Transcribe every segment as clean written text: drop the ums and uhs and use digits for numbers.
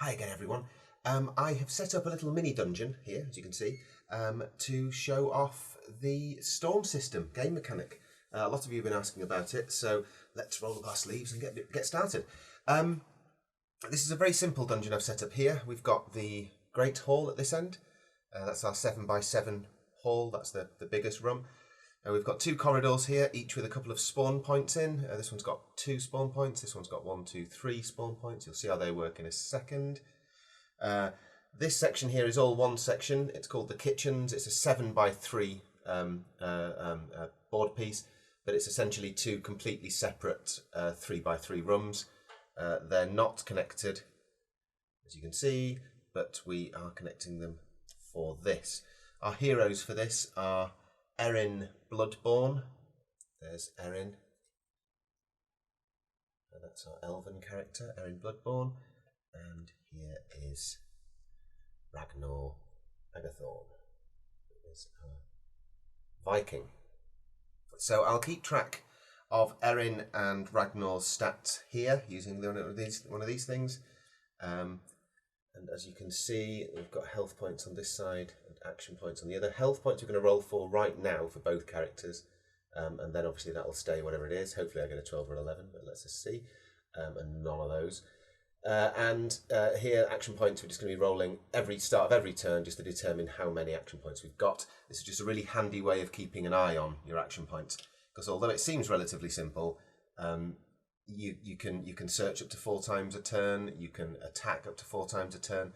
Hi again, everyone. I have set up a little mini dungeon here, as you can see, to show off the storm system game mechanic. A lot of you have been asking about it, so let's roll up our sleeves and get started. This is a very simple dungeon I've set up here. We've got the Great Hall at this end. That's our 7x7 hall. That's the biggest room. We've got two corridors here, each with a couple of spawn points in. This one's got 2 spawn points. This one's got 1, 2, 3 spawn points. You'll see how they work in a second. This section here is all one section. It's called the kitchens. It's a 7x3 board piece, but it's essentially 2 completely separate 3x3 rooms. They're not connected, as you can see, but we are connecting them for this. Our heroes for this are Erin Bloodborne. There's Erin. And that's our elven character, Erin Bloodborne. And here is Ragnar Agathorn. Is our Viking. So I'll keep track of Erin and Ragnar's stats here using one of these things. And as you can see, we've got health points on this side and action points on the other. Health points we're going to roll for right now for both characters. And then obviously that'll stay whatever it is. Hopefully I get a 12 or 11, but let's just see. And none of those. Here, action points, we're just going to be rolling start of every turn just to determine how many action points we've got. This is just a really handy way of keeping an eye on your action points. Because although it seems relatively simple, you can search up to 4 times a turn, you can attack up to 4 times a turn,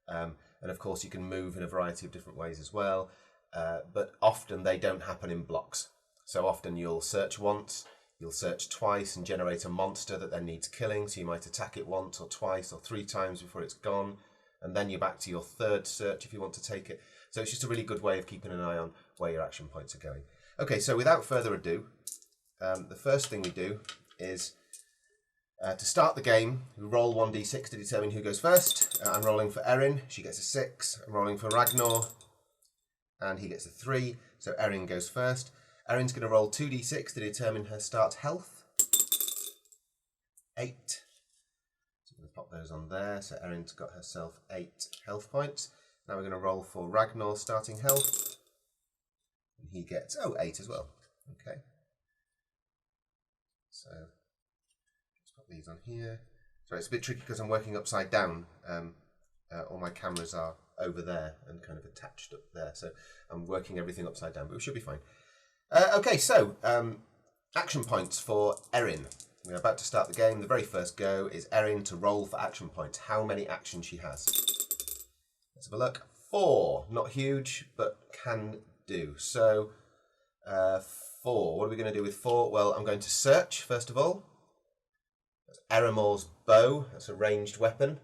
and of course you can move in a variety of different ways as well, but often they don't happen in blocks. So often you'll search once, you'll search twice and generate a monster that then needs killing, so you might attack it once or twice or 3 times before it's gone, and then you're back to your 3rd search if you want to take it. So it's just a really good way of keeping an eye on where your action points are going. Okay, so without further ado, the first thing we do is to start the game, we roll 1d6 to determine who goes first. I'm rolling for Erin, she gets a 6. I'm rolling for Ragnar, and he gets a 3, so Erin goes first. Erin's going to roll 2d6 to determine her start health. 8. So I'm going to pop those on there, so Erin's got herself 8 health points. Now we're going to roll for Ragnar's starting health. And he gets, 8 as well. Okay. So these on here. So it's a bit tricky because I'm working upside down. All my cameras are over there and kind of attached up there. So I'm working everything upside down, but we should be fine. Okay, so action points for Erin. We're about to start the game. The very first go is Erin to roll for action points. How many actions she has. Let's have a look. 4. Not huge, but can do. So 4. What are we going to do with 4? Well, I'm going to search, first of all. Erimor's bow, that's a ranged weapon.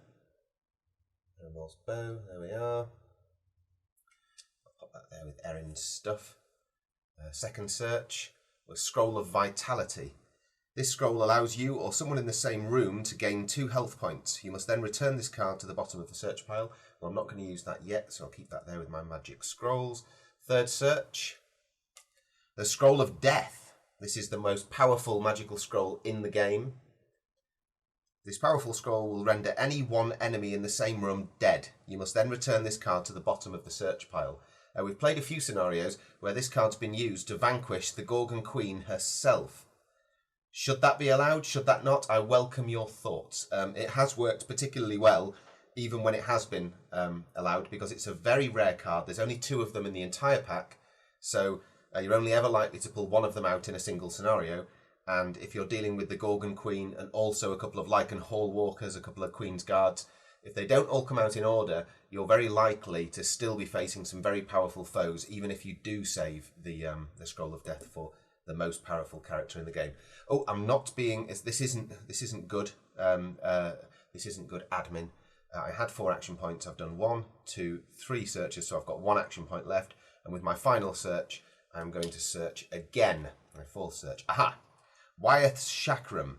Erimor's bow, there we are. I'll pop that there with Erin's stuff. Second search was Scroll of Vitality. This scroll allows you or someone in the same room to gain 2 health points. You must then return this card to the bottom of the search pile. Well, I'm not going to use that yet, so I'll keep that there with my magic scrolls. Third search, the Scroll of Death. This is the most powerful magical scroll in the game. This powerful scroll will render any one enemy in the same room dead. You must then return this card to the bottom of the search pile. We've played a few scenarios where this card's been used to vanquish the Gorgon Queen herself. Should that be allowed? Should that not? I welcome your thoughts. It has worked particularly well, even when it has been allowed, because it's a very rare card. There's only 2 of them in the entire pack, so you're only ever likely to pull 1 of them out in a single scenario. And if you're dealing with the Gorgon Queen and also a couple of Lycan Hall Walkers, a couple of Queen's Guards, if they don't all come out in order, you're very likely to still be facing some very powerful foes, even if you do save the Scroll of Death for the most powerful character in the game. Oh, I'm not being. This isn't good. This isn't good admin. I had 4 action points. I've done 1, 2, 3 searches, so I've got 1 action point left. And with my final search, I'm going to search again. My 4th search. Aha! Wyeth's Chakram.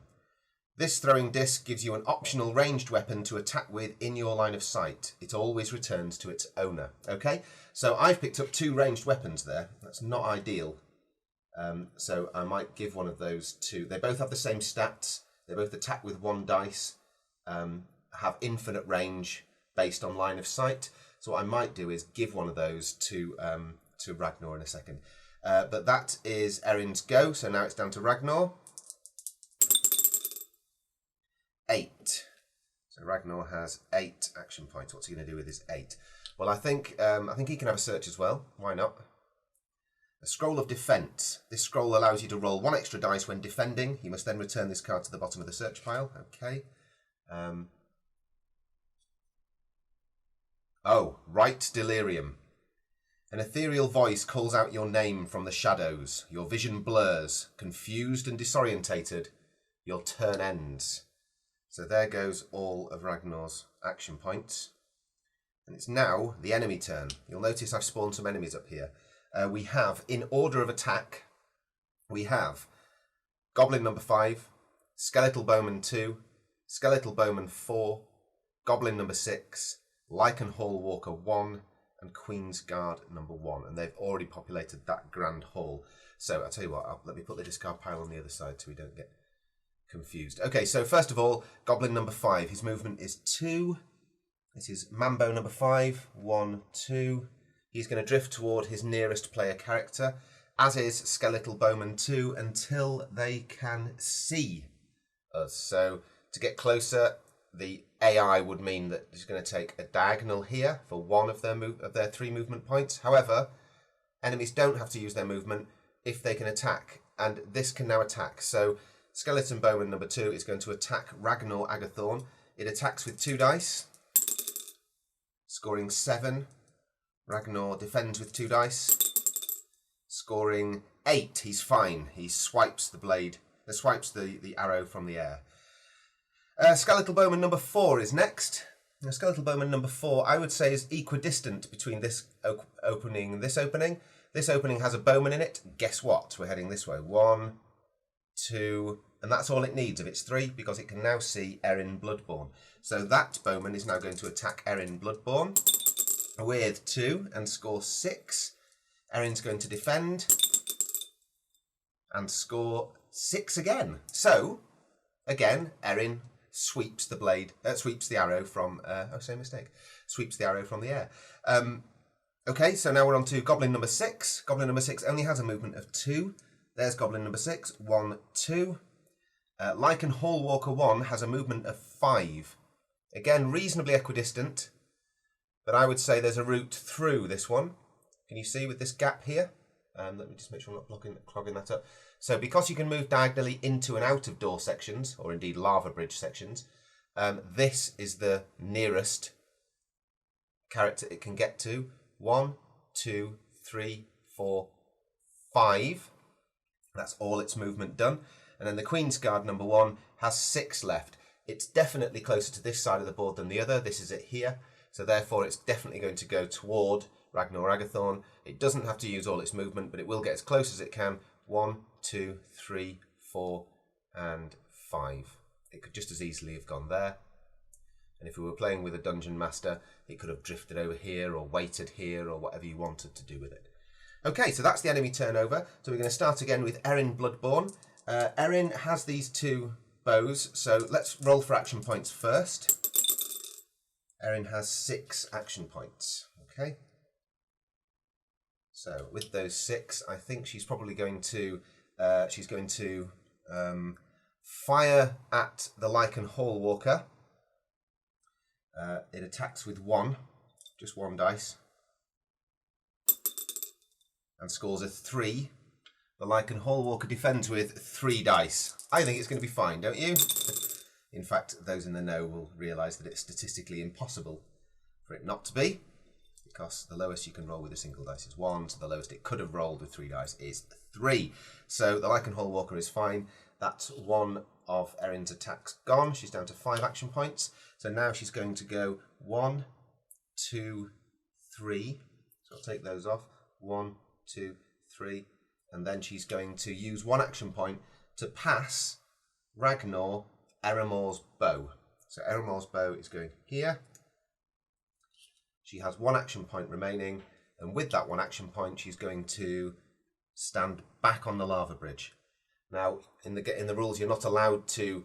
This throwing disc gives you an optional ranged weapon to attack with in your line of sight. It always returns to its owner. Okay, so I've picked up 2 ranged weapons there. That's not ideal. So I might give one of those to... They both have the same stats. They both attack with 1 dice. have infinite range based on line of sight. So what I might do is give one of those to Ragnar in a second. But that is Erin's go. So now it's down to Ragnar. 8. So Ragnar has 8 action points. What's he going to do with his 8? Well, I think he can have a search as well. Why not? A scroll of defense. This scroll allows you to roll 1 extra dice when defending. You must then return this card to the bottom of the search pile. Okay. Oh, right delirium. An ethereal voice calls out your name from the shadows. Your vision blurs. Confused and disorientated, your turn ends. So there goes all of Ragnar's action points. And it's now the enemy turn. You'll notice I've spawned some enemies up here. We have, in order of attack, we have Goblin number 5, Skeletal Bowman 2, Skeletal Bowman 4, Goblin number 6, Lichen Hall Walker 1, and Queen's Guard number 1. And they've already populated that grand hall. So I'll tell you what, let me put the discard pile on the other side so we don't get confused. Okay, so first of all, Goblin number 5. His movement is 2. This is Mambo number 5. 1, 2. He's going to drift toward his nearest player character, as is Skeletal Bowman 2, until they can see us. So to get closer, the AI would mean that he's going to take a diagonal here for one of their 3 movement points. However, enemies don't have to use their movement if they can attack, and this can now attack. So Skeleton Bowman number 2 is going to attack Ragnar Agathorn. It attacks with 2 dice, scoring 7. Ragnar defends with 2 dice, scoring 8. He's fine. He swipes the blade, swipes the arrow from the air. Skeletal Bowman number 4 is next. Now, Skeletal Bowman number 4, I would say, is equidistant between this opening and this opening. This opening has a bowman in it. Guess what? We're heading this way. 1, 2, and that's all it needs of its 3, because it can now see Erin Bloodborne. So that bowman is now going to attack Erin Bloodborne with 2 and score 6. Erin's going to defend and score 6 again. So again, Erin sweeps the arrow from sweeps the arrow from the air. Okay, so now we're on to Goblin number 6. Goblin number 6 only has a movement of 2. There's Goblin number 6. 1, 2. Lichen Hall Walker 1 has a movement of 5. Again, reasonably equidistant, but I would say there's a route through this one. Can you see with this gap here? Let me just make sure I'm not clogging that up. So because you can move diagonally into and out of door sections, or indeed lava bridge sections, this is the nearest character it can get to. 1, 2, 3, 4, 5. That's all its movement done. And then the Queen's Guard number 1 has 6 left. It's definitely closer to this side of the board than the other. This is it here. So therefore it's definitely going to go toward Ragnar Agathorn. It doesn't have to use all its movement, but it will get as close as it can. 1, 2, 3, 4, and 5. It could just as easily have gone there. And if we were playing with a Dungeon Master, it could have drifted over here or waited here or whatever you wanted to do with it. Okay, so that's the enemy turnover. So we're going to start again with Erin Bloodborne. Erin has these 2 bows, so let's roll for action points first. Erin has 6 action points. Okay. So with those 6, I think she's probably going to fire at the Lichen Hall Walker. It attacks with 1, just 1 dice, and scores a 3. The Lichen Hall Walker defends with 3 dice. I think it's going to be fine, don't you? In fact, those in the know will realise that it's statistically impossible for it not to be, because the lowest you can roll with a single dice is 1, so the lowest it could have rolled with 3 dice is 3. So the Lichen Hall Walker is fine. That's 1 of Erin's attacks gone. She's down to 5 action points. So now she's going to go 1, 2, 3. So I'll take those off. 1, 2, 3. And then she's going to use 1 action point to pass Ragnar Eramor's bow. So Eramor's bow is going here. She has 1 action point remaining, and with that 1 action point, she's going to stand back on the lava bridge. Now, in the rules, you're not allowed to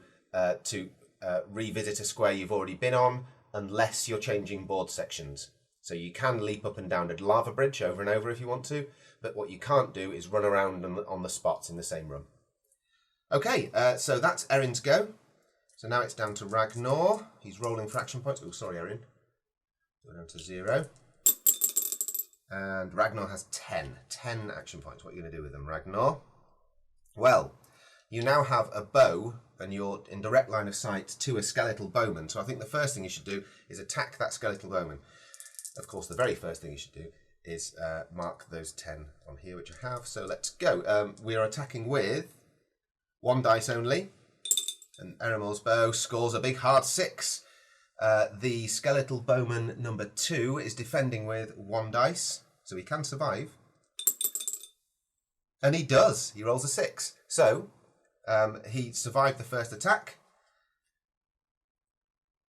revisit a square you've already been on unless you're changing board sections. So you can leap up and down a lava bridge over and over if you want to, but what you can't do is run around on the spots in the same room. Okay, so that's Erin's go. So now it's down to Ragnar. He's rolling for action points. Oh, sorry, Erin. Go down to 0. And Ragnar has 10 action points. What are you going to do with them, Ragnar? Well, you now have a bow and you're in direct line of sight to a skeletal bowman. So I think the first thing you should do is attack that skeletal bowman. Of course, the very first thing you should do is mark those 10 on here, which I have. So let's go. We are attacking with 1 dice only. And Erimor's bow scores a big hard 6. The skeletal bowman number 2 is defending with 1 dice, so he can survive. And he does. He rolls a 6. So he survived the first attack.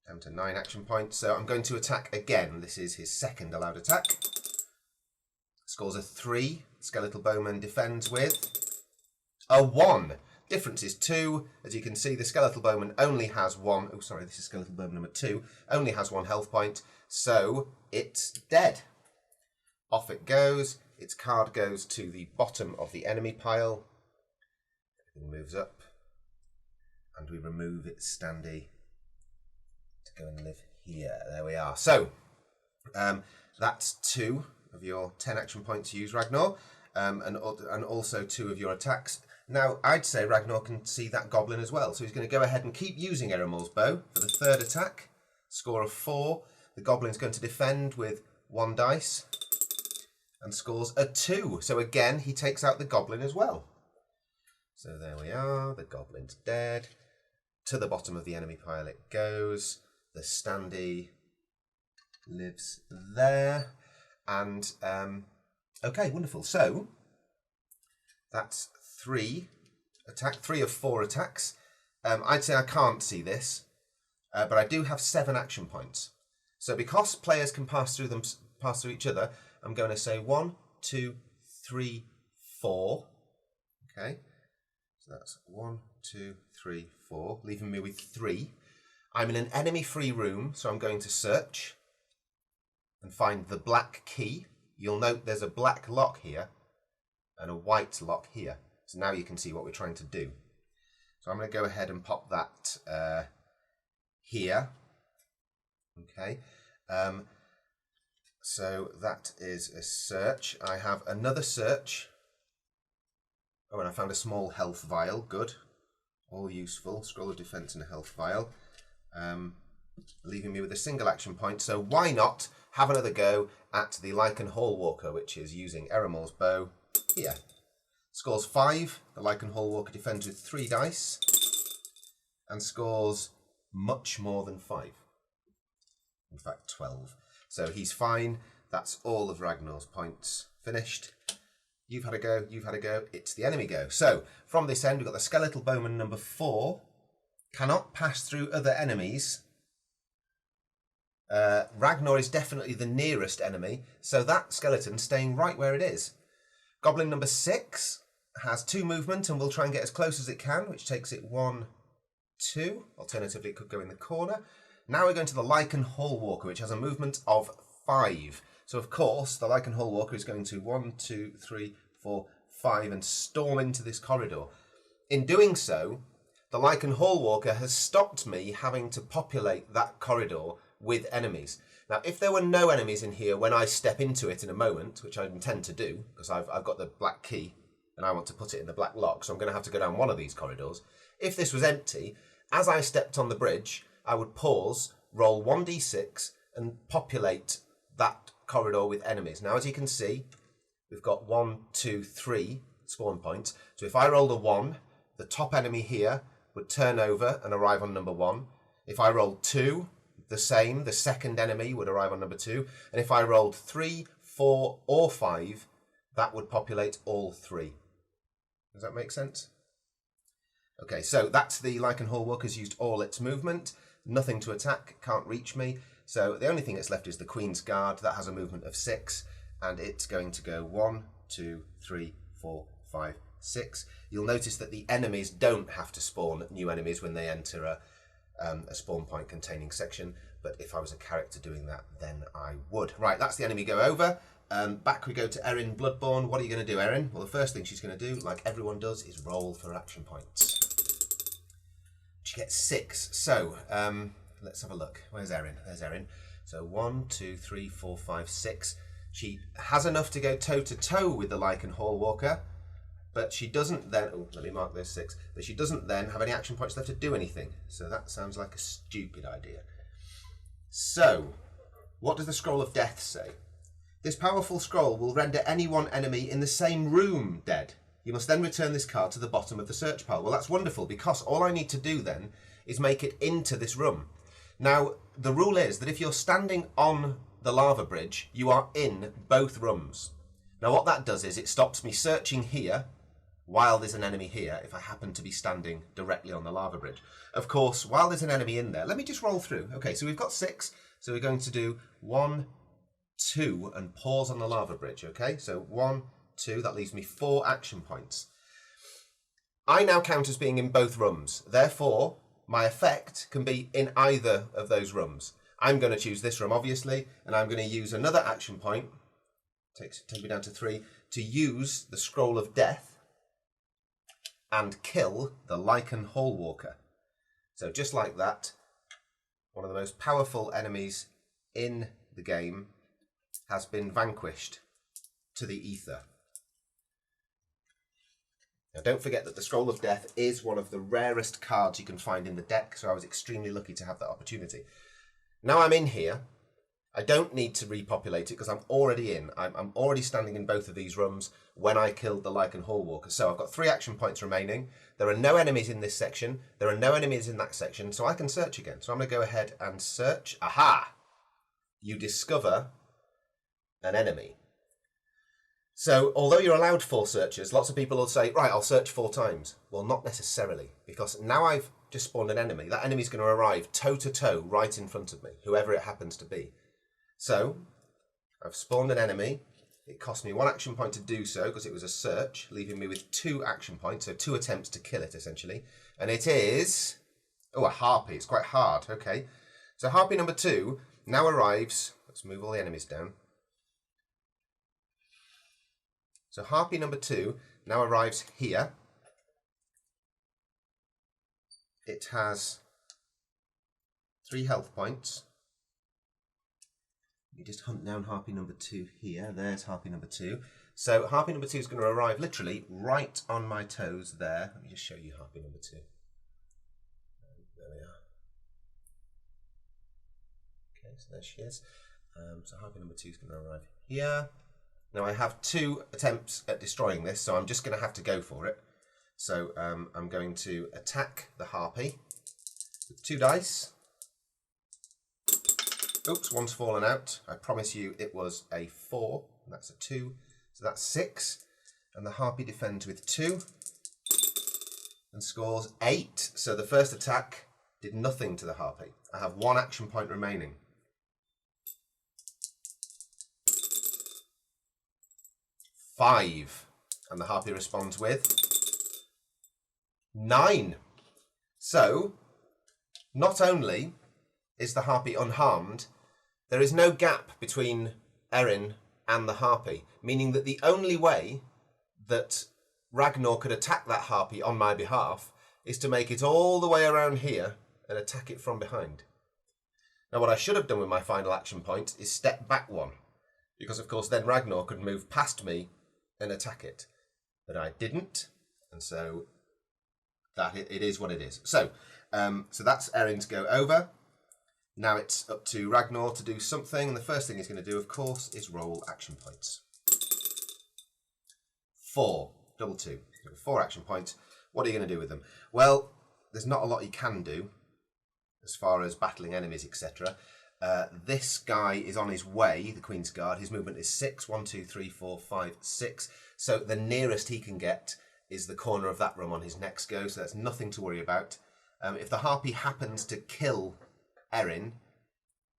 Down to 9 action points. So I'm going to attack again. This is his second allowed attack. Scores a 3. Skeletal bowman defends with a 1. Difference is 2. As you can see, the skeletal bowman only has 1. Oh, sorry, this is skeletal bowman number 2. Only has 1 health point, so it's dead. Off it goes. Its card goes to the bottom of the enemy pile. Everything moves up, and we remove its standee to go and live here. There we are. So that's 2 of your 10 action points used, Ragnar, and also 2 of your attacks. Now, I'd say Ragnar can see that goblin as well. So he's going to go ahead and keep using Erimor's bow for the 3rd attack. Score of 4. The goblin's going to defend with 1 dice and scores a 2. So again, he takes out the goblin as well. So there we are. The goblin's dead. To the bottom of the enemy pile it goes. The standee lives there. And, okay, wonderful. So that's 3 of 4 attacks. I'd say I can't see this, but I do have 7 action points. So because players can pass through each other, I'm going to say 1, 2, 3, 4. Okay, so that's 1, 2, 3, 4, leaving me with 3. I'm in an enemy-free room, so I'm going to search and find the black key. You'll note there's a black lock here and a white lock here. So now you can see what we're trying to do. So I'm going to go ahead and pop that here. Okay. So that is a search. I have another search. Oh, and I found a small health vial. Good. All useful. Scroll of defense and a health vial. Leaving me with a single action point. So why not have another go at the Lycan Hallwalker, which is using Erimor's bow here. Scores 5. The Lycan Hallwalker defends with 3 dice and scores much more than 5. In fact, 12. So he's fine. That's all of Ragnar's points finished. You've had a go. You've had a go. It's the enemy go. So from this end, we've got the skeletal bowman number 4. Cannot pass through other enemies. Ragnar is definitely the nearest enemy, so that skeleton's staying right where it is. Goblin number 6 has 2 movement and will try and get as close as it can, which takes it 1, 2. Alternatively, it could go in the corner. Now we're going to the Lycan Hallwalker, which has a movement of 5. So, of course, the Lycan Hallwalker is going to 1, 2, 3, 4, 5 and storm into this corridor. In doing so, the Lycan Hallwalker has stopped me having to populate that corridor with enemies. Now, if there were no enemies in here when I step into it in a moment, which I intend to do, because I've got the black key and I want to put it in the black lock, so I'm going to have to go down one of these corridors. If this was empty, as I stepped on the bridge, I would pause, roll 1d6 and populate that corridor with enemies. Now, as you can see, we've got 1, 2, 3 spawn points. So if I rolled a 1, the top enemy here would turn over and arrive on number 1. If I rolled 2, the same, the second enemy would arrive on number 2. And if I rolled 3, 4 or 5, that would populate all 3. Does that make sense? Okay, so that's the Lycan Hallwalker's used all its movement. Nothing to attack, can't reach me. So the only thing that's left is the Queen's Guard. That has a movement of 6. And it's going to go 1, 2, 3, 4, 5, 6. You'll notice that the enemies don't have to spawn new enemies when they enter a spawn point containing section, but if I was a character doing that, then I would. Right, that's the enemy go over. Back we go to Erin Bloodborne. What are you going to do, Erin? Well, the first thing she's going to do, like everyone does, is roll for action points. She gets 6. So, let's have a look. Where's Erin? There's Erin. So 1, 2, 3, 4, 5, 6. She has enough to go toe-to-toe with the Lycan Hallwalker, but she doesn't then... Oh, let me mark those 6. But she doesn't then have any action points left to do anything. So that sounds like a stupid idea. So, what does the Scroll of Death say? This powerful scroll will render any one enemy in the same room dead. You must then return this card to the bottom of the search pile. Well, that's wonderful, because all I need to do then is make it into this room. Now, the rule is that if you're standing on the lava bridge, you are in both rooms. Now, what that does is it stops me searching here while there's an enemy here if I happen to be standing directly on the lava bridge. Of course, while there's an enemy in there, let me just roll through. Okay, so we've got 6, so we're going to do 1, 2, and pause on the lava bridge, okay? So 1, 2, that leaves me 4 action points. I now count as being in both rooms, therefore my effect can be in either of those rooms. I'm going to choose this room, obviously, and I'm going to use another action point, take me down to 3, to use the Scroll of Death and kill the Lycan Hallwalker. So just like that, one of the most powerful enemies in the game has been vanquished to the ether. Now don't forget that the Scroll of Death is one of the rarest cards you can find in the deck, so I was extremely lucky to have that opportunity. Now I'm in here, I don't need to repopulate it because I'm already in. I'm already standing in both of these rooms when I killed the Lycan Hallwalker. So I've got 3 action points remaining. There are no enemies in this section. There are no enemies in that section, so I can search again. So I'm going to go ahead and search. Aha! You discover an enemy. So although you're allowed 4 searches, lots of people will say, right, I'll search 4 times. Well, not necessarily, because now I've just spawned an enemy. That enemy's going to arrive toe-to-toe right in front of me, whoever it happens to be. So I've spawned an enemy. It cost me 1 action point to do so because it was a search, leaving me with 2 action points, so 2 attempts to kill it, essentially. And it is... oh, a harpy. It's quite hard. Okay. So harpy number 2 now arrives... let's move all the enemies down. So harpy number 2 now arrives here. It has 3 health points. Let me just hunt down harpy number 2 here. There's harpy number 2. So harpy number 2 is going to arrive literally right on my toes there. Let me just show you harpy number 2. There we are. Okay, so there she is. So harpy number 2 is going to arrive here. Now I have 2 attempts at destroying this, so I'm just going to have to go for it. So I'm going to attack the harpy with 2 dice. Oops, one's fallen out. I promise you it was a 4, and that's a 2. So that's 6. And the harpy defends with 2 and scores 8. So the first attack did nothing to the harpy. I have 1 action point remaining. Five, and the harpy responds with 9. So, not only is the harpy unharmed, there is no gap between Erin and the harpy, meaning that the only way that Ragnar could attack that harpy on my behalf is to make it all the way around here and attack it from behind. Now what I should have done with my final action point is step back 1, because of course then Ragnar could move past me and attack it, but I didn't, and so that it is what it is. So, so that's Erin's go over. Now it's up to Ragnar to do something, and the first thing he's going to do, of course, is roll action points. 4, double 2, 4 action points. What are you going to do with them? Well, there's not a lot you can do as far as battling enemies, etc. This guy is on his way, the Queen's Guard. His movement is 6. 1, 2, 3, 4, 5, 6. So the nearest he can get is the corner of that room on his next go, so that's nothing to worry about. If the harpy happens to kill Erin,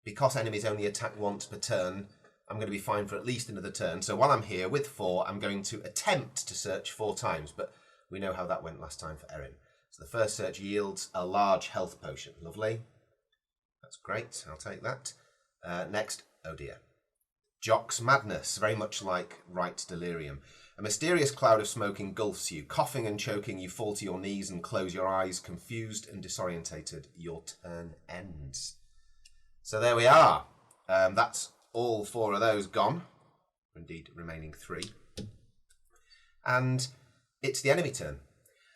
because enemies only attack once per turn, I'm going to be fine for at least another turn. So while I'm here with 4, I'm going to attempt to search 4 times, but we know how that went last time for Erin. So So the first search yields a large health potion. Lovely. That's great. I'll take that. Next, oh dear. Jock's Madness, very much like Wright's Delirium. A mysterious cloud of smoke engulfs you. Coughing and choking, you fall to your knees and close your eyes. Confused and disorientated, your turn ends. So there we are. That's all 4 of those gone. Indeed, remaining 3. And it's the enemy turn.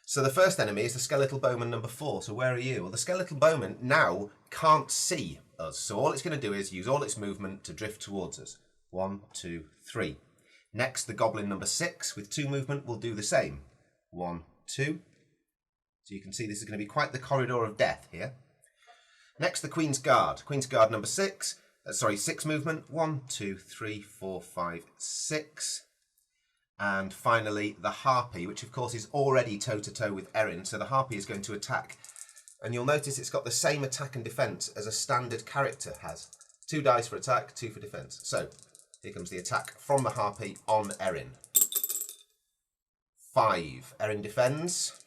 So the first enemy is the Skeletal Bowman number 4. So where are you? Well, the Skeletal Bowman now can't see us. So all it's going to do is use all its movement to drift towards us. 1, 2, 3. Next, the Goblin number 6 with 2 movement will do the same. 1, 2. So you can see this is going to be quite the corridor of death here. Next, the Queen's Guard. Queen's Guard number 6. 6 movement. 1, 2, 3, 4, 5, 6. And finally, the Harpy, which of course is already toe-to-toe with Erin. So the Harpy is going to attack. And you'll notice it's got the same attack and defense as a standard character has. 2 dice for attack, 2 for defense. So here comes the attack from the Harpy on Erin. 5. Erin defends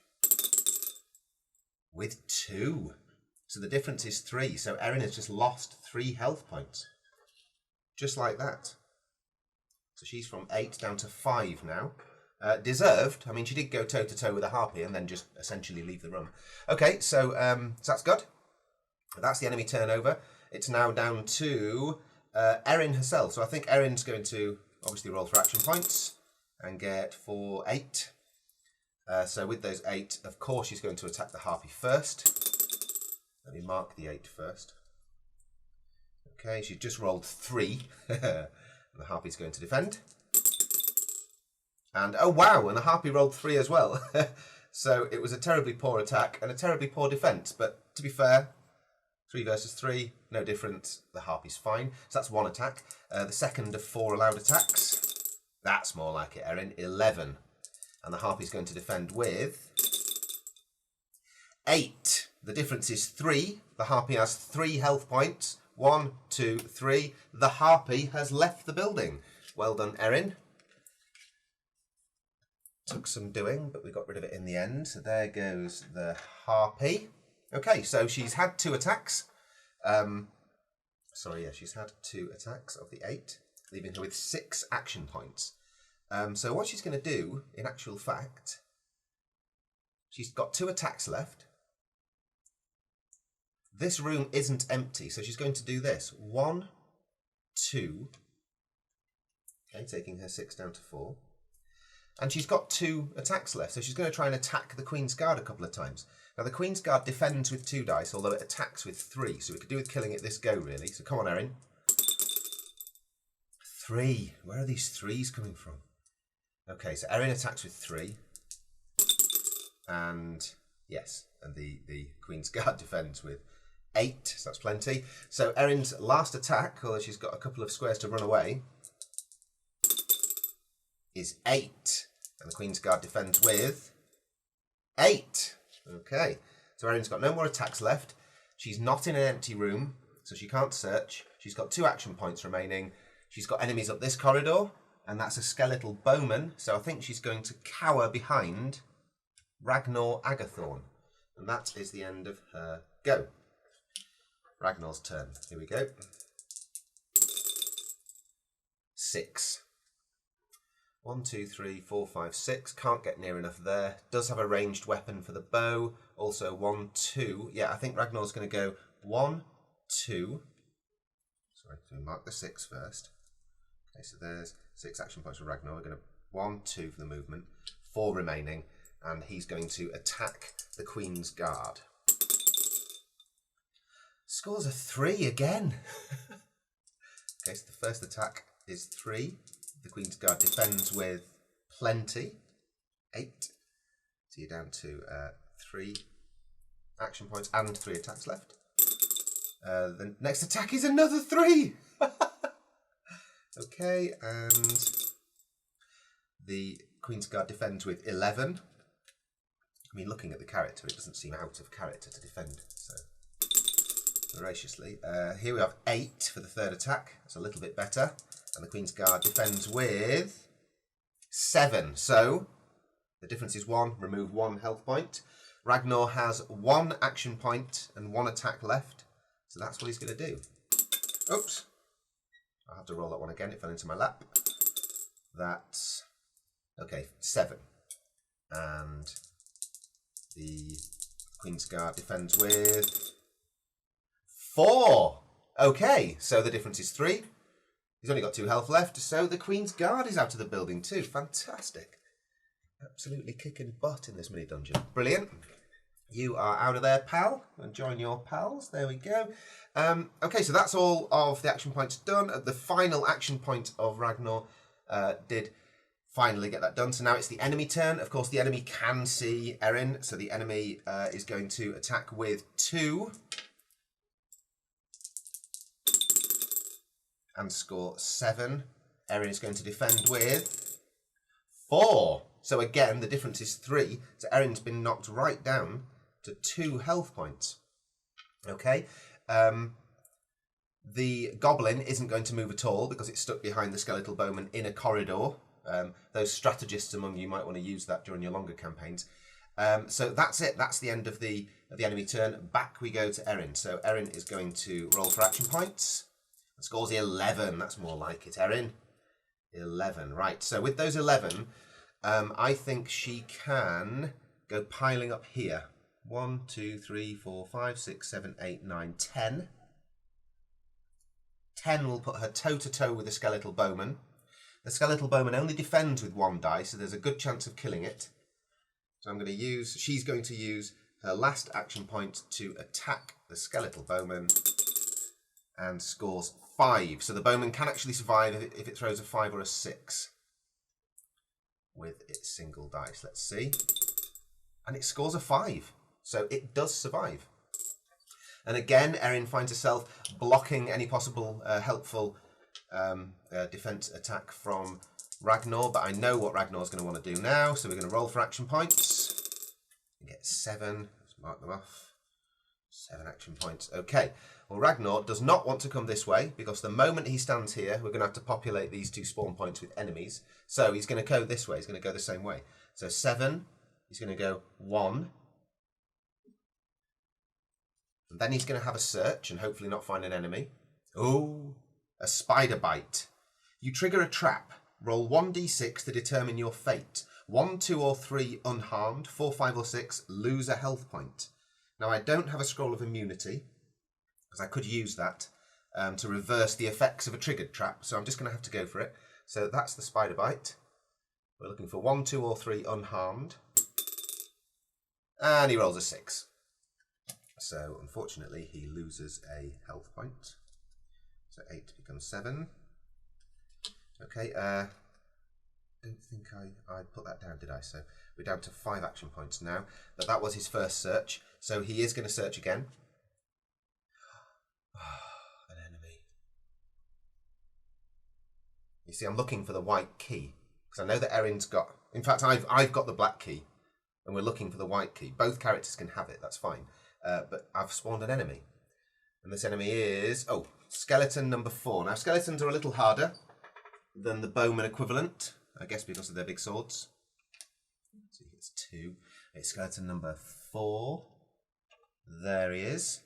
with 2. So the difference is 3. So Erin has just lost 3 health points. Just like that. So she's from 8 down to 5 now. Deserved. I mean, she did go toe-to-toe with a Harpy and then just essentially leave the room. Okay, so that's good. That's the enemy turnover. It's now down to Erin herself. So I think Erin's going to obviously roll for action points and get for 8. So with those 8, of course, she's going to attack the Harpy first. Let me mark the 8 first. Okay, she just rolled 3. The Harpy's going to defend. And, oh wow, and the Harpy rolled 3 as well. So it was a terribly poor attack and a terribly poor defence. But to be fair, 3 versus 3, no difference. The Harpy's fine. So that's 1 attack. The second of 4 allowed attacks. That's more like it, Erin. 11. And the Harpy's going to defend with 8. The difference is 3. The Harpy has 3 health points. 1, 2, 3. The Harpy has left the building. Well done, Erin. Took some doing, but we got rid of it in the end. So there goes the Harpy. Okay, so she's had 2 attacks. She's had 2 attacks of the 8, leaving her with 6 action points. So what she's going to do, in actual fact, she's got 2 attacks left. This room isn't empty, so she's going to do this. 1, 2. Okay, taking her 6 down to 4. And she's got 2 attacks left, so she's going to try and attack the Queen's Guard a couple of times. Now, the Queen's Guard defends with 2 dice, although it attacks with 3, so we could do with killing it this go, really. So come on, Erin. 3. Where are these 3s coming from? Okay, so Erin attacks with 3. And, yes, and the Queen's Guard defends with 8, so that's plenty. So Erin's last attack, although she's got a couple of squares to run away, is 8. And the Queen's Guard defends with 8. Okay, so Erin's got no more attacks left. She's not in an empty room, so she can't search. She's got 2 action points remaining. She's got enemies up this corridor, and that's a Skeletal Bowman, so I think she's going to cower behind Ragnar Agathorn. And that is the end of her go. Ragnar's turn. Here we go. 6. 1, 2, 3, 4, 5, 6. Can't get near enough there. Does have a ranged weapon for the bow. Also 1, 2. Yeah, I think Ragnar's going to go 1, 2. Sorry, so we mark the 6 first. Okay, so there's 6 action points for Ragnar. We're going to 1, 2 for the movement. 4 remaining. And he's going to attack the Queen's Guard. Scores a 3 again. Okay, so the first attack is 3. The Queen's Guard defends with plenty. 8. So you're down to 3 action points and 3 attacks left. The next attack is another 3. Okay, and the Queen's Guard defends with 11. I mean, looking at the character, it doesn't seem out of character to defend, so voraciously. Here we have 8 for the third attack. That's a little bit better. And the Queen's Guard defends with 7. So the difference is 1. Remove 1 health point. Ragnar has 1 action point and 1 attack left. So that's what he's going to do. Oops. I'll have to roll that one again. It fell into my lap. That's, okay, 7. And the Queen's Guard defends with 4. Okay, so the difference is 3. He's only got 2 health left, so the Queen's Guard is out of the building too. Fantastic. Absolutely kicking butt in this mini dungeon. Brilliant. You are out of there, pal, and join your pals. There we go. Okay, so that's all of the action points done. The final action point of Ragnar did finally get that done. So now it's the enemy turn. Of course, the enemy can see Erin, so the enemy is going to attack with 2 and score 7. Erin is going to defend with 4. So again, the difference is 3. So Erin's been knocked right down to 2 health points. Okay. The goblin isn't going to move at all because it's stuck behind the skeletal bowman in a corridor. Those strategists among you might want to use that during your longer campaigns. So that's it. That's the end of the enemy turn. Back we go to Erin. So Erin is going to roll for action points. The score's 11. That's more like it, Erin. 11. Right. So with those 11, I think she can go piling up here. 1, 2, 3, 4, 5, 6, 7, 8, 9, 10. 10 will put her toe-to-toe with the skeletal bowman. The skeletal bowman only defends with 1 die, so there's a good chance of killing it. So I'm going to use, she's going to use her last action point to attack the skeletal bowman and scores 5. So the bowman can actually survive if it throws a 5 or a 6 with its single dice. Let's see. And it scores a 5. So it does survive. And again, Erin finds herself blocking any possible helpful defense attack from Ragnar, but I know what Ragnar's going to want to do now, so we're going to roll for action points. We get 7. Let's mark them off. 7 action points. Okay. Well, Ragnar does not want to come this way because the moment he stands here, we're going to have to populate these 2 spawn points with enemies. So he's going to go this way. He's going to go the same way. So 7. He's going to go 1. And then he's going to have a search and hopefully not find an enemy. Oh, a spider bite. You trigger a trap. Roll 1d6 to determine your fate. 1, 2 or 3 unharmed. 4, 5 or 6 lose a health point. Now I don't have a scroll of immunity because I could use that to reverse the effects of a triggered trap. So I'm just going to have to go for it. So that's the spider bite. We're looking for 1, 2 or 3 unharmed. And he rolls a 6. So, unfortunately, he loses a health point. So, 8 becomes 7. Okay, don't think I put that down, did I? So, we're down to 5 action points now. But that was his first search. So, he is going to search again. An enemy. You see, I'm looking for the white key. Because I know that Erin's got... In fact, I've got the black key. And we're looking for the white key. Both characters can have it, that's fine. But I've spawned an enemy. And this enemy is, skeleton number 4. Now, skeletons are a little harder than the bowman equivalent, I guess because of their big swords. So he gets 2. It's skeleton number 4. There he is.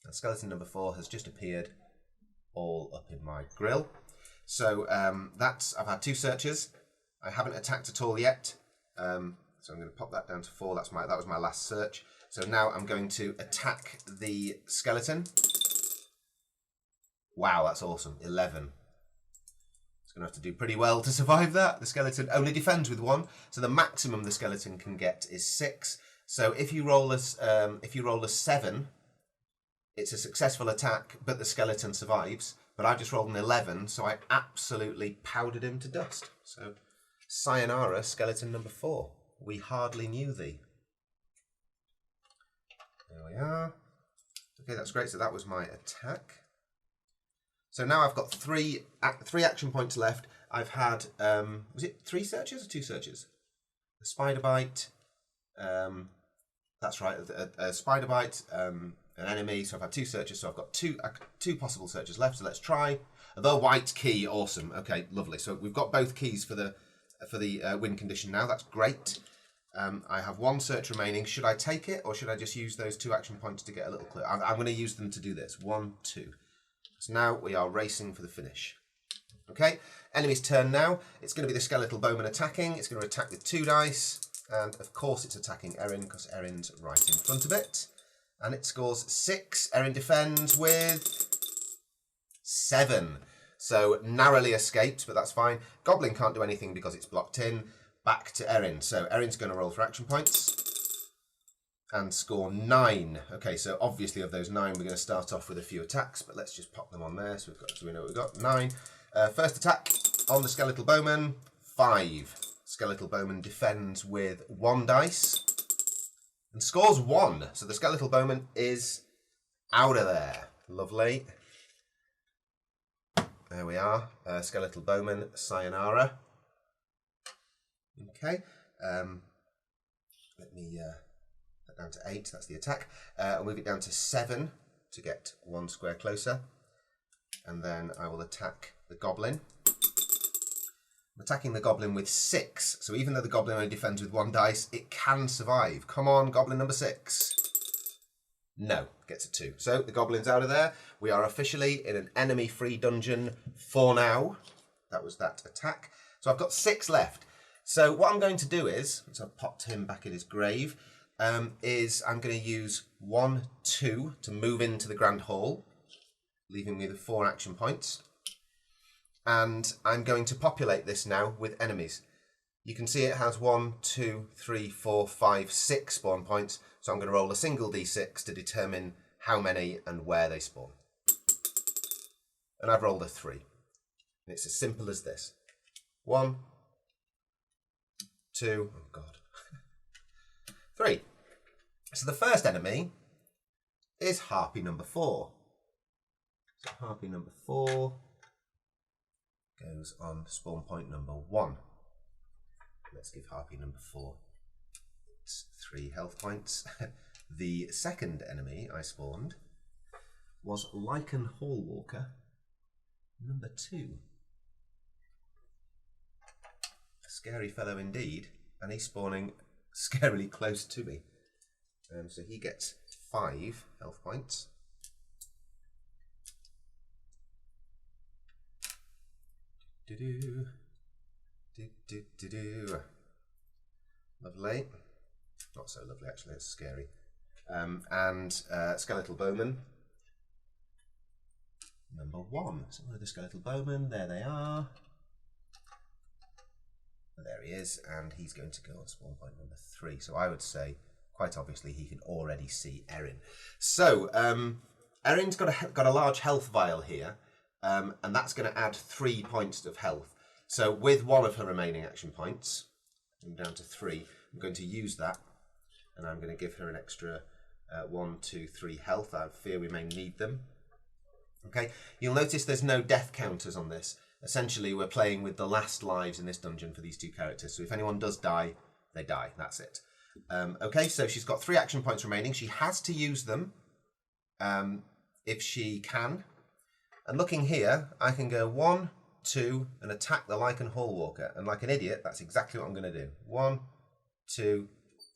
And skeleton number 4 has just appeared all up in my grill. So I've had 2 searches. I haven't attacked at all yet. So I'm going to pop that down to 4. That was my last search. So now I'm going to attack the skeleton. Wow, that's awesome. 11. It's going to have to do pretty well to survive that. The skeleton only defends with 1, so the maximum the skeleton can get is 6. So if you roll a 7, it's a successful attack, but the skeleton survives. But I just rolled an 11, so I absolutely powdered him to dust. So sayonara, skeleton number 4. We hardly knew thee. There we are. Okay, that's great. So that was my attack. So now I've got 3 action points left. I've had, was it 3 searches or 2 searches? A spider bite. That's right, a spider bite, an enemy. So I've had 2 searches. So I've got two possible searches left. So let's try the white key. Awesome. Okay, lovely. So we've got both keys for the win condition now. That's great. I have 1 search remaining. Should I take it, or should I just use those 2 action points to get a little clue? I'm going to use them to do this. 1, 2. So now we are racing for the finish. Okay, enemy's turn now. It's going to be the skeletal bowman attacking. It's going to attack with 2 dice. And of course it's attacking Erin, because Erin's right in front of it. And it scores 6. Erin defends with 7. So narrowly escaped, but that's fine. Goblin can't do anything because it's blocked in. Back to Erin. So Erin's going to roll for action points and score 9. Okay, so obviously of those 9, we're going to start off with a few attacks, but let's just pop them on there so we know what we've got. 9. First attack on the skeletal bowman, 5. Skeletal bowman defends with 1 dice and scores 1. So the skeletal bowman is out of there. Lovely. There we are. Skeletal bowman, sayonara. Okay. Let me put that down to 8. That's the attack. I'll move it down to 7 to get 1 square closer. And then I will attack the goblin. I'm attacking the goblin with 6. So even though the goblin only defends with 1 dice, it can survive. Come on, goblin number 6. No, gets a 2. So the goblin's out of there. We are officially in an enemy-free dungeon for now. That was that attack. So I've got 6 left. So what I'm going to do is, so I've popped him back in his grave, is I'm going to use 1, 2 to move into the Grand Hall, leaving me with 4 action points. And I'm going to populate this now with enemies. You can see it has 1, 2, 3, 4, 5, 6 spawn points. So I'm going to roll a single d6 to determine how many and where they spawn. And I've rolled a 3. And it's as simple as this. 1, 2, oh God, 3. So the first enemy is harpy number 4. So harpy number 4 goes on spawn point number 1. Let's give harpy number 4 its 3 health points. The second enemy I spawned was Lichen Hallwalker number 2. A scary fellow indeed, and he's spawning scarily close to me. So he gets 5 health points. Lovely. Not so lovely actually, it's scary. And skeletal bowman number 1. So where are the skeletal bowmen? There they are. There he is, and he's going to go on spawn point number 3. So I would say, quite obviously, he can already see Erin. So Erin's got a large health vial here, and that's going to add 3 points of health. So with 1 of her remaining action points, I'm down to 3, I'm going to use that, and I'm going to give her an extra 1, 2, 3 health. I fear we may need them. Okay, you'll notice there's no death counters on this. Essentially, we're playing with the last lives in this dungeon for these 2 characters. So if anyone does die, they die. That's it. Okay, so she's got 3 action points remaining. She has to use them if she can. And looking here, I can go 1, 2, and attack the Lichen Hallwalker. And like an idiot, that's exactly what I'm going to do. 1, 2,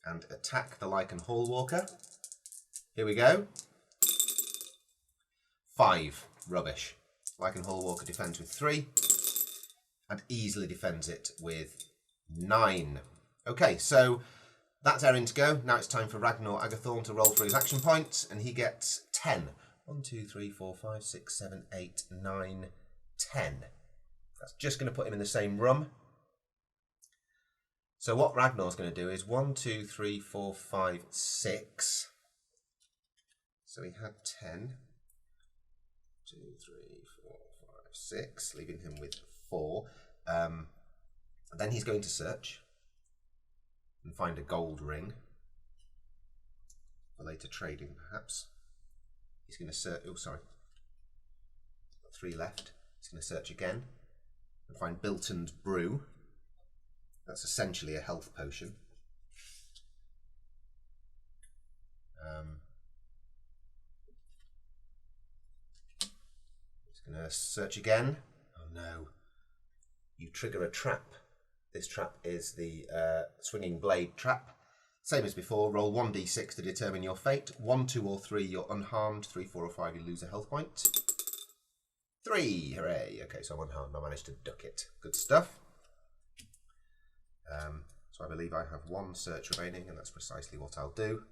and attack the Lichen Hallwalker. Here we go. 5. Rubbish. Lichen Hallwalker defends with 3 and easily defends it with 9. Okay, so that's Erin's go. Now it's time for Ragnar Agathorn to roll for his action points, and he gets 10. 1, 2, 3, 4, 5, 6, 7, 8, 9, 10. That's just going to put him in the same room. So what Ragnar's going to do is 1, 2, 3, 4, 5, 6. So he had 10. 2, 3, 4, 5, 6, leaving him with 4. Then he's going to search and find a gold ring for later trading, perhaps. He's going to search. Oh, sorry. Got 3 left. He's going to search again and find Bilton's brew. That's essentially a health potion. Going to search again. Oh no. You trigger a trap. This trap is the swinging blade trap. Same as before, roll 1d6 to determine your fate. 1, 2 or 3, you're unharmed. 3, 4 or 5, you lose a health point. 3, hooray. Okay, so I'm unharmed. I managed to duck it. Good stuff. So I believe I have 1 search remaining, and that's precisely what I'll do.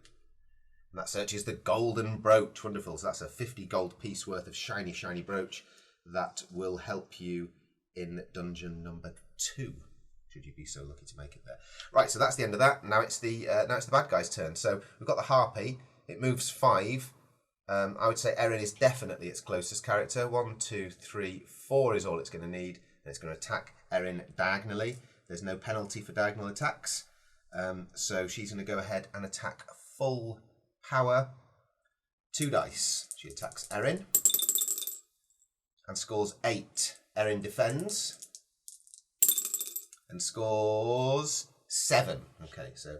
And that search is the golden brooch. Wonderful. So that's a 50 gold piece worth of shiny, shiny brooch that will help you in dungeon number 2. Should you be so lucky to make it there. Right, so that's the end of that. Now it's the bad guy's turn. So we've got the harpy. It moves 5. I would say Erin is definitely its closest character. 1, 2, 3, 4 is all it's going to need. And it's going to attack Erin diagonally. There's no penalty for diagonal attacks. So she's going to go ahead and attack full power. 2 dice. She attacks Erin. And scores 8. Erin defends. And scores 7. Okay, so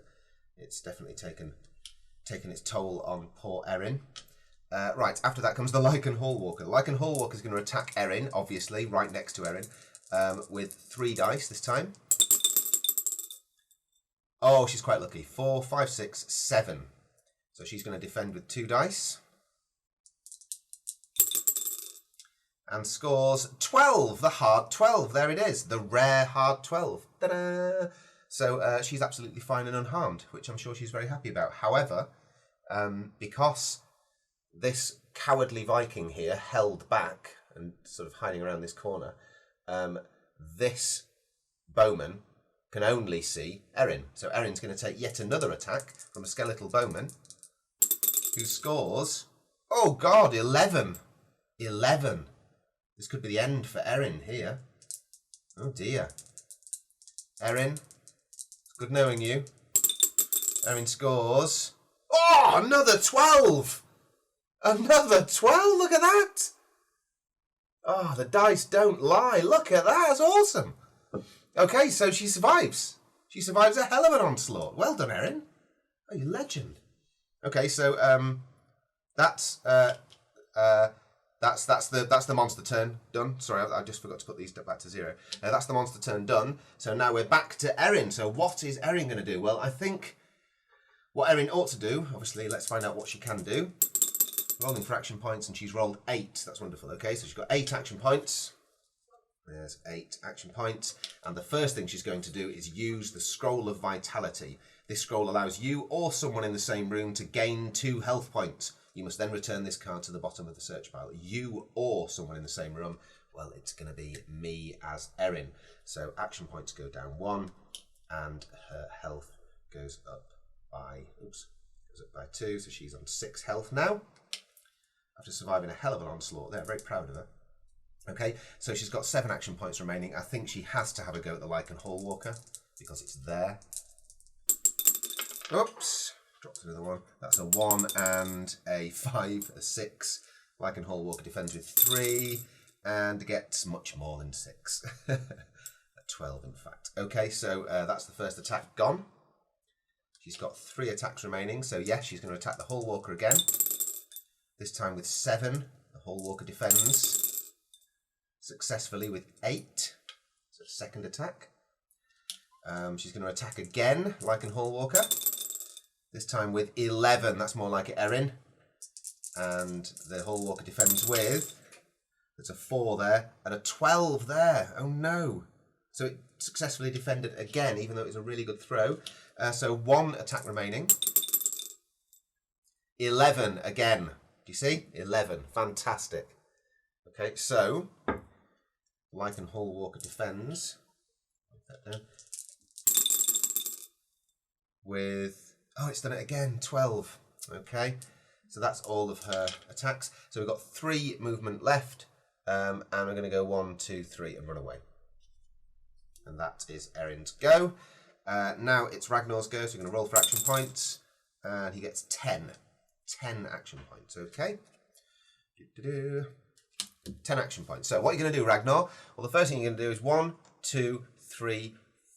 it's definitely taken its toll on poor Erin. Right, after that comes the Lycan Hallwalker. The Lycan Hallwalker is going to attack Erin, obviously, right next to Erin, with 3 dice this time. Oh, she's quite lucky. 4, 5, 6, 7. So she's going to defend with 2 dice. And scores 12, the hard 12. There it is, the rare hard 12. Ta-da! So she's absolutely fine and unharmed, which I'm sure she's very happy about. However, because this cowardly Viking here held back and sort of hiding around this corner, this bowman can only see Erin. So Erin's going to take yet another attack from a skeletal bowman who scores, oh God, 11. 11. This could be the end for Erin here. Oh dear. Erin, it's good knowing you. Erin scores. Oh, another 12! Another 12, look at that! Oh, the dice don't lie. Look at that, that's awesome. Okay, so she survives. She survives a hell of an onslaught. Well done, Erin. Oh, you legend. Okay, so that's the monster turn done. Sorry, I just forgot to put these back to 0. That's the monster turn done. So now we're back to Erin. So what is Erin going to do? Well, I think what Erin ought to do, obviously, let's find out what she can do. Rolling for action points, and she's rolled 8. That's wonderful. Okay, so she's got 8 action points. There's 8 action points. And the first thing she's going to do is use the Scroll of Vitality. This scroll allows you or someone in the same room to gain 2 health points. You must then return this card to the bottom of the search pile. You or someone in the same room, well, it's going to be me as Erin. So action points go down 1, and her health goes up by 2. So she's on 6 health now, after surviving a hell of an onslaught there. Very proud of her. Okay, so she's got 7 action points remaining. I think she has to have a go at the Lycan Hallwalker because it's there. Oops. Dropped another one. That's a 1 and a 5, a 6. Lycan Hallwalker defends with 3 and gets much more than 6. A 12, in fact. Okay, so that's the first attack gone. She's got 3 attacks remaining, so yes, she's going to attack the Hallwalker again. This time with 7. The Hallwalker defends successfully with 8. So second attack. She's going to attack again, Lycan Hallwalker. This time with 11. That's more like it, Erin. And the Hallwalker defends with, there's a 4 there and a 12 there. Oh no. So it successfully defended again, even though it was a really good throw. So 1 attack remaining. 11 again. Do you see? 11. Fantastic. Okay, so Lycan Hallwalker defends. Put that down. With, oh, it's done it again. 12. Okay, so that's all of her attacks. So we've got 3 movement left, and we're going to go 1, 2, 3 and run away. And that is Erin's go. Now it's Ragnar's go, so we're going to roll for action points, and he gets 10. 10 action points, okay? 10 action points. So what are you going to do, Ragnar? Well, the first thing you're going to do is 1, 2, 3,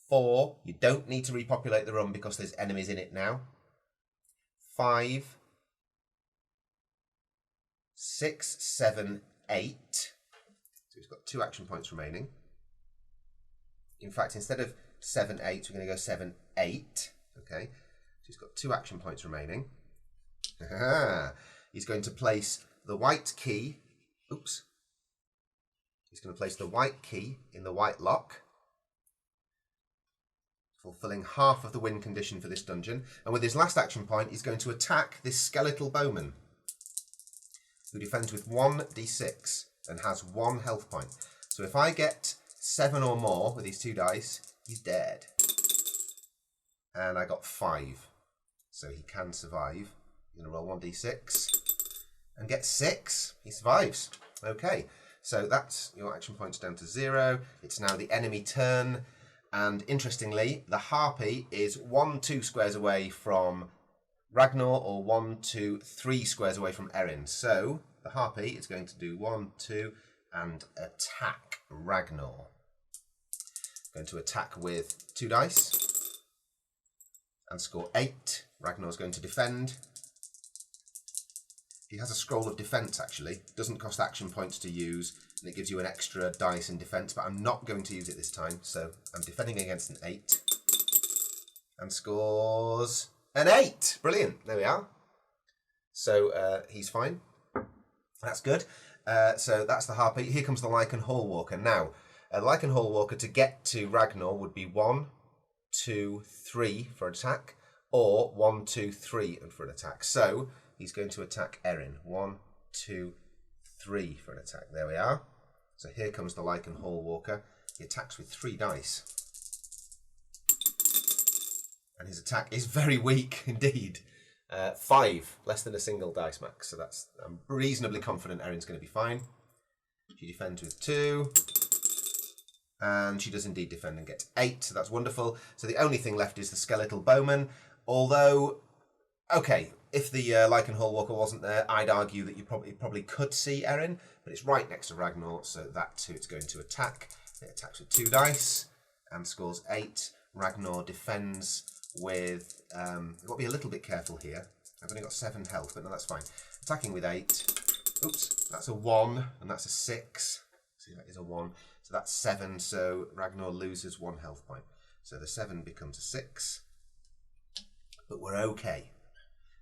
4. You don't need to repopulate the room because there's enemies in it now. 5, 6, 7, 8. So he's got 2 action points remaining. In fact, instead of 7, 8, we're going to go 7, 8. Okay. he's got 2 action points remaining. He's going to place the white key. Oops. He's going to place the white key in the white lock, fulfilling half of the win condition for this dungeon. And with his last action point, he's going to attack this skeletal bowman, who defends with 1d6 and has 1 health point. So if I get 7 or more with these 2 dice, he's dead. And I got 5. So he can survive. He's going to roll 1d6 and get 6. He survives. Okay, so that's your action points down to 0. It's now the enemy turn. And interestingly, the harpy is 1-2 squares away from Ragnar, or 1-2-3 squares away from Erin. So the harpy is going to do 1-2 and attack Ragnar. Going to attack with 2 dice and score 8. Ragnar's going to defend. He has a scroll of defense, actually. Doesn't cost action points to use, and it gives you an extra dice in defense, but I'm not going to use it this time. So I'm defending against an 8 and scores an 8. Brilliant. There we are. So he's fine. That's good. So that's the harpy. Here comes the Lycan Hall Walker. Now, a Lycan Hall Walker to get to Ragnar would be 1, 2, 3 for an attack, or 1, 2, 3 and for an attack. So he's going to attack Erin. 1, 2, 3 for an attack. There we are. So here comes the Lycan Hall Walker. He attacks with 3 dice. And his attack is very weak indeed. 5, less than a single dice max. So I'm reasonably confident Erin's going to be fine. She defends with 2. And she does indeed defend and get 8. So that's wonderful. So the only thing left is the skeletal bowman. Although, okay, if the Lycan Hall Walker wasn't there, I'd argue that you probably could see Erin, but it's right next to Ragnar, so that too it's going to attack. It attacks with 2 dice and scores 8. Ragnar defends with, you've got to be a little bit careful here. I've only got 7 health, but no, that's fine. Attacking with 8. Oops, that's a 1, and that's a 6. See, that is a 1. So that's 7, so Ragnar loses 1 health point. So the 7 becomes a 6. But we're okay.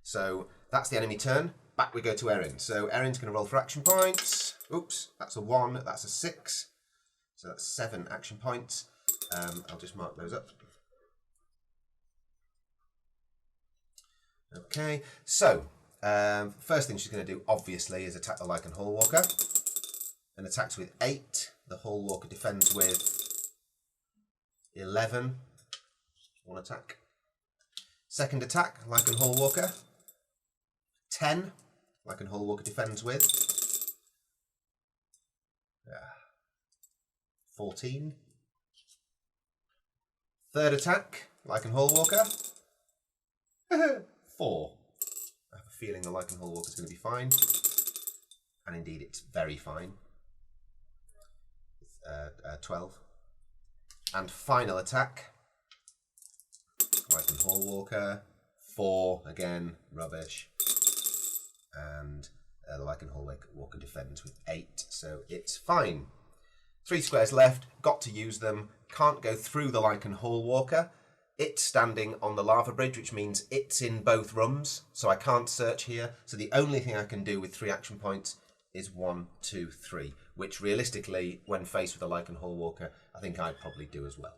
So that's the enemy turn. Back we go to Erin. So Erin's going to roll for action points. Oops, that's a 1, that's a 6. So that's 7 action points. I'll just mark those up. Okay, so first thing she's going to do, obviously, is attack the Lycan Hall Walker. And attacks with 8. The Hall Walker defends with 11. 1 attack. Second attack, Lycan Hall Walker. 10. Lycan Hall Walker defends with 14. Third attack, Lycan Hall Walker. 4. I have a feeling the Lycan Hall Walker is going to be fine. And indeed, it's very fine. 12. And final attack, Lycan Hall Walker. 4, again, rubbish. And the Lycan Hall Walker defends with 8, so it's fine. 3 squares left, got to use them, can't go through the Lycan Hall Walker. It's standing on the lava bridge, which means it's in both rooms, so I can't search here. So the only thing I can do with 3 action points is 1, 2, 3, which realistically, when faced with a Lycan Hall Walker, I think I'd probably do as well.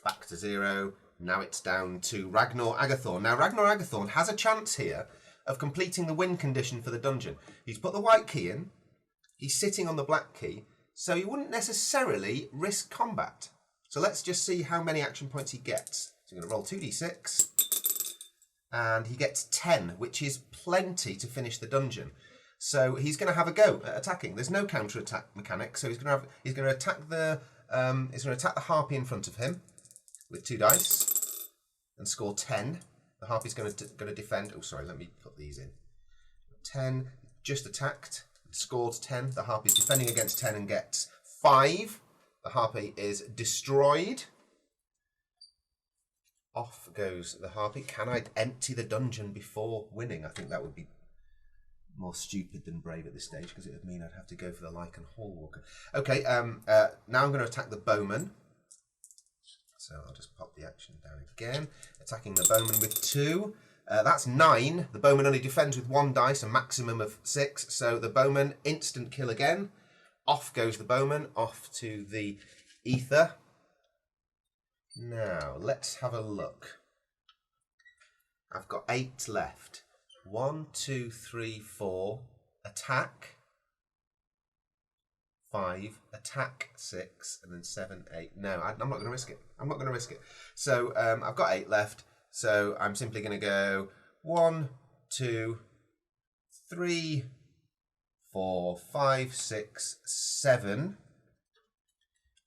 Back to 0. Now it's down to Ragnar Agathorn. Now Ragnar Agathorn has a chance here of completing the win condition for the dungeon. He's put the white key in, he's sitting on the black key, so he wouldn't necessarily risk combat. So let's just see how many action points he gets. So I'm going to roll 2d6, and he gets 10, which is plenty to finish the dungeon. So he's going to have a go at attacking. There's no counter-attack mechanic, so he's going to attack the harpy in front of him with 2 dice and score 10. The harpy's going to defend. Oh, sorry, let me put these in. 10, just attacked, scored 10. The harpy's defending against 10 and gets 5. The harpy is destroyed. Off goes the harpy. Can I empty the dungeon before winning? I think that would be more stupid than brave at this stage, because it would mean I'd have to go for the Lycan Hall Walker. Okay, now I'm going to attack the bowman. So I'll just pop the action down again. Attacking the bowman with 2. That's 9. The bowman only defends with 1 dice, a maximum of 6. So the bowman, instant kill again. Off goes the bowman, off to the ether. Now, let's have a look. I've got 8 left. 1, 2, 3, 4. Attack. 5. Attack 6. And then 7, 8. No, I'm not going to risk it. I'm not going to risk it. So I've got 8 left. So I'm simply going to go 1, 2, 3, 4, 5, 6, 7.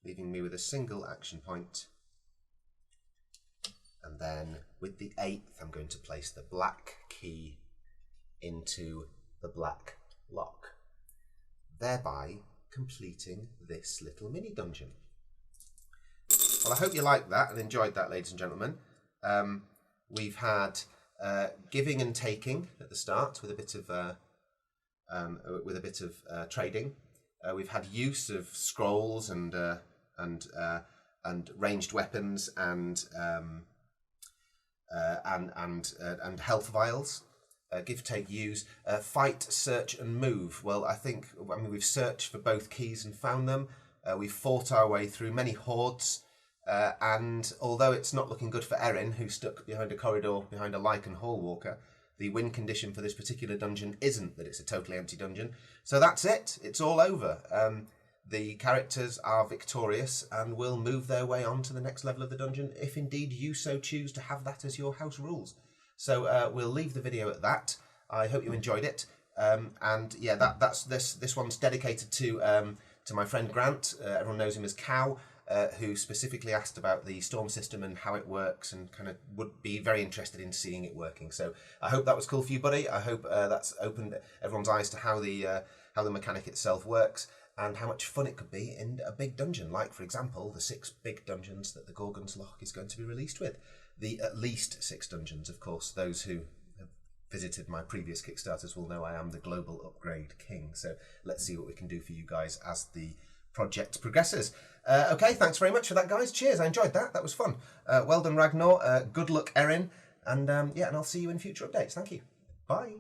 Leaving me with a single action point. And then with the 8th, I'm going to place the black key into the black lock, thereby completing this little mini dungeon. Well, I hope you liked that and enjoyed that, ladies and gentlemen. We've had giving and taking at the start with a bit of trading. We've had use of scrolls and ranged weapons and health vials. Give, take, use, fight, search and move. Well, I mean, we've searched for both keys and found them. We've fought our way through many hordes. And although it's not looking good for Erin, who's stuck behind a corridor behind a Lycan Hall Walker, the win condition for this particular dungeon isn't that it's a totally empty dungeon. So that's it. It's all over. The characters are victorious and will move their way on to the next level of the dungeon if indeed you so choose to have that as your house rules. So we'll leave the video at that. I hope you enjoyed it. And yeah, that's this one's dedicated to my friend Grant. Everyone knows him as Cow, who specifically asked about the storm system and how it works, and kind of would be very interested in seeing it working. So I hope that was cool for you, buddy. I hope that's opened everyone's eyes to how the mechanic itself works and how much fun it could be in a big dungeon, like, for example, the 6 big dungeons that the Gorgon's Loch is going to be released with. The at least 6 dungeons, of course. Those who have visited my previous Kickstarters will know I am the global upgrade king. So let's see what we can do for you guys as the project progresses. Okay, thanks very much for that, guys. Cheers, I enjoyed that. That was fun. Well done, Ragnar. Good luck, Erin. And yeah, and I'll see you in future updates. Thank you. Bye.